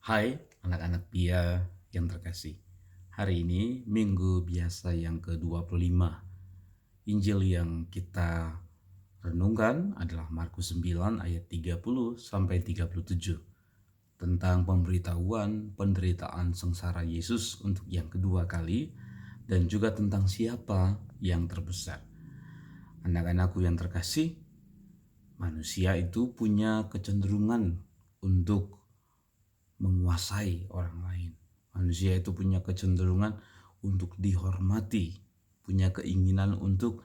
Hai anak-anak Pia yang terkasih. Hari ini minggu biasa yang ke-25. Injil yang kita renungkan adalah Markus 9 ayat 30 sampai 37 tentang pemberitahuan penderitaan sengsara Yesus untuk yang kedua kali dan juga tentang siapa yang terbesar. Anak-anakku yang terkasih, manusia itu punya kecenderungan untuk menguasai orang lain. Manusia itu punya kecenderungan untuk dihormati, punya keinginan untuk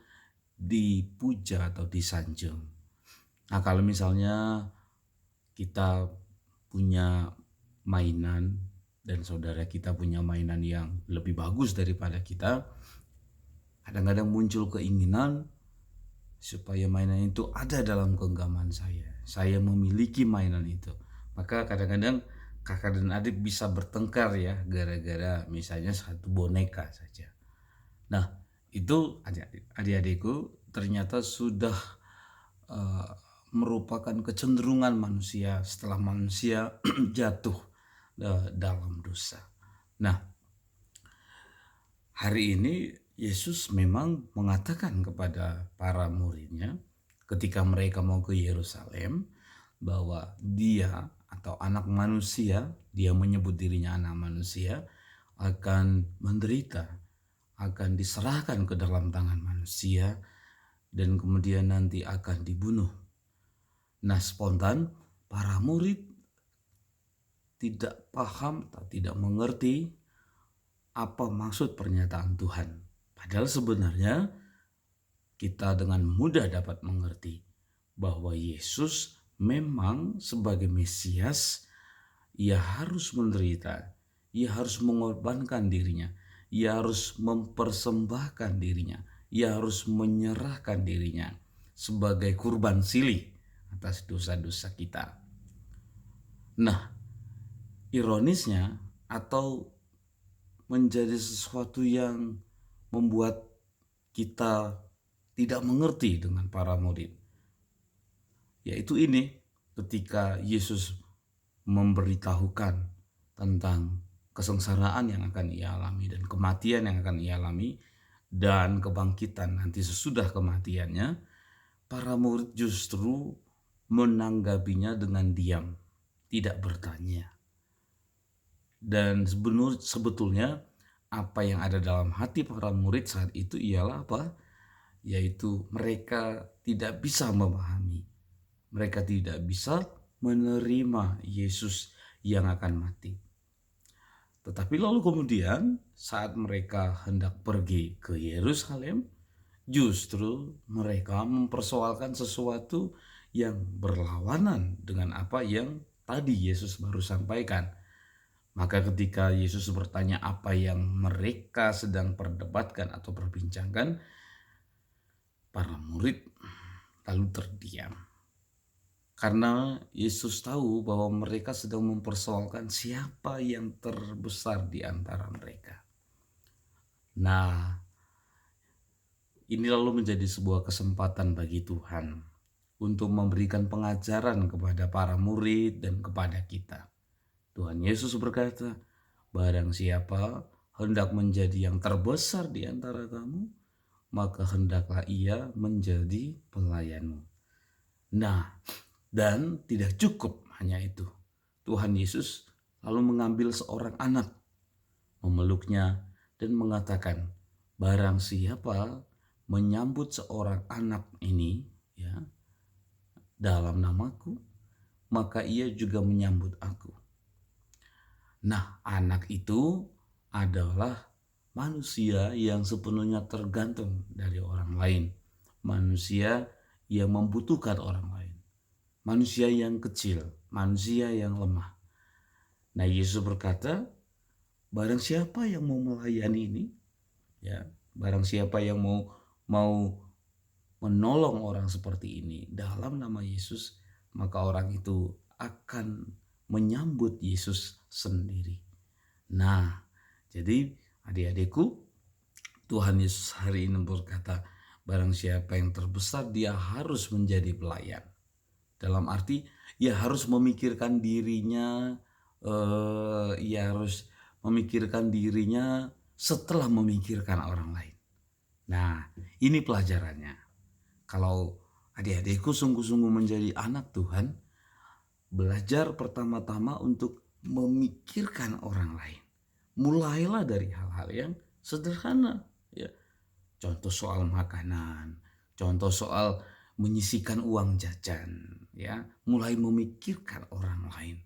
dipuja atau disanjung. Nah, kalau misalnya kita punya mainan dan saudara kita punya mainan yang lebih bagus daripada kita, kadang-kadang muncul keinginan supaya mainan itu ada dalam genggaman saya. Saya memiliki mainan itu. Maka kadang-kadang kakak dan adik bisa bertengkar ya gara-gara misalnya satu boneka saja. Nah, itu adik-adikku ternyata sudah uh, merupakan kecenderungan manusia setelah manusia jatuh dalam dosa. Nah, hari ini Yesus memang mengatakan kepada para muridnya ketika mereka mau ke Yerusalem bahwa dia atau anak manusia, dia menyebut dirinya anak manusia, akan menderita, akan diserahkan ke dalam tangan manusia, dan kemudian nanti akan dibunuh. Nah, spontan para murid tidak paham atau tidak mengerti apa maksud pernyataan Tuhan. Padahal sebenarnya kita dengan mudah dapat mengerti bahwa Yesus memang sebagai Mesias, ia harus menderita, ia harus mengorbankan dirinya, ia harus mempersembahkan dirinya, ia harus menyerahkan dirinya sebagai kurban silih atas dosa-dosa kita. Nah, ironisnya atau menjadi sesuatu yang membuat kita tidak mengerti dengan para murid, yaitu ini ketika Yesus memberitahukan tentang kesengsaraan yang akan ia alami dan kematian yang akan ia alami dan kebangkitan nanti sesudah kematiannya, para murid justru menanggapinya dengan diam, tidak bertanya. Dan sebetulnya apa yang ada dalam hati para murid saat itu ialah apa? Yaitu mereka tidak bisa memahami, mereka tidak bisa menerima Yesus yang akan mati. Tetapi lalu kemudian saat mereka hendak pergi ke Yerusalem, justru mereka mempersoalkan sesuatu yang berlawanan dengan apa yang tadi Yesus baru sampaikan. Maka ketika Yesus bertanya apa yang mereka sedang perdebatkan atau perbincangkan, para murid lalu terdiam. Karena Yesus tahu bahwa mereka sedang mempersoalkan siapa yang terbesar di antara mereka. Nah, ini lalu menjadi sebuah kesempatan bagi Tuhan untuk memberikan pengajaran kepada para murid dan kepada kita. Tuhan Yesus berkata, barang siapa hendak menjadi yang terbesar di antara kamu, maka hendaklah ia menjadi pelayanmu. Nah, dan tidak cukup hanya itu. Tuhan Yesus lalu mengambil seorang anak, memeluknya dan mengatakan, barang siapa menyambut seorang anak ini ya dalam namaku, maka ia juga menyambut aku. Nah, anak itu adalah manusia yang sepenuhnya tergantung dari orang lain. Manusia yang membutuhkan orang lain. Manusia yang kecil, manusia yang lemah. Nah, Yesus berkata, barang siapa yang mau melayani ini, ya, barang siapa yang mau menolong orang seperti ini dalam nama Yesus, maka orang itu akan menyambut Yesus sendiri. Nah, jadi adik-adikku, Tuhan Yesus hari ini berkata, barang siapa yang terbesar dia harus menjadi pelayan. Dalam arti ia harus memikirkan dirinya ia harus memikirkan dirinya setelah memikirkan orang lain. Nah, ini pelajarannya. Kalau adik-adikku sungguh-sungguh menjadi anak Tuhan, belajar pertama-tama untuk memikirkan orang lain. Mulailah dari hal-hal yang sederhana, ya. Contoh soal makanan, contoh soal menyisihkan uang jajan, ya. Mulai memikirkan orang lain.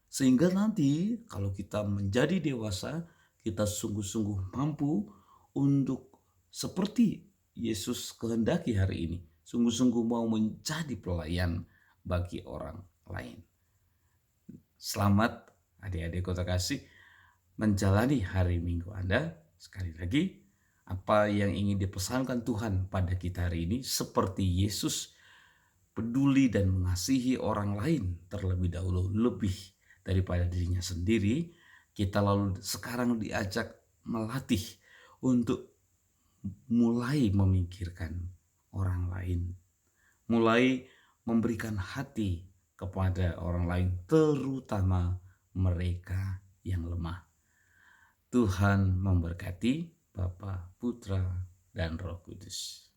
Sehingga nanti kalau kita menjadi dewasa, kita sungguh-sungguh mampu untuk seperti Yesus kehendaki hari ini. Sungguh-sungguh mau menjadi pelayan bagi orang lain. Selamat adik-adikku terkasih menjalani hari Minggu Anda. Sekali lagi, apa yang ingin dipesankan Tuhan pada kita hari ini, seperti Yesus peduli dan mengasihi orang lain terlebih dahulu, lebih daripada dirinya sendiri, kita lalu sekarang diajak melatih untuk mulai memikirkan orang lain, mulai memberikan hati kepada orang lain, terutama mereka yang lemah. Tuhan memberkati Bapa, Putra, dan Roh Kudus.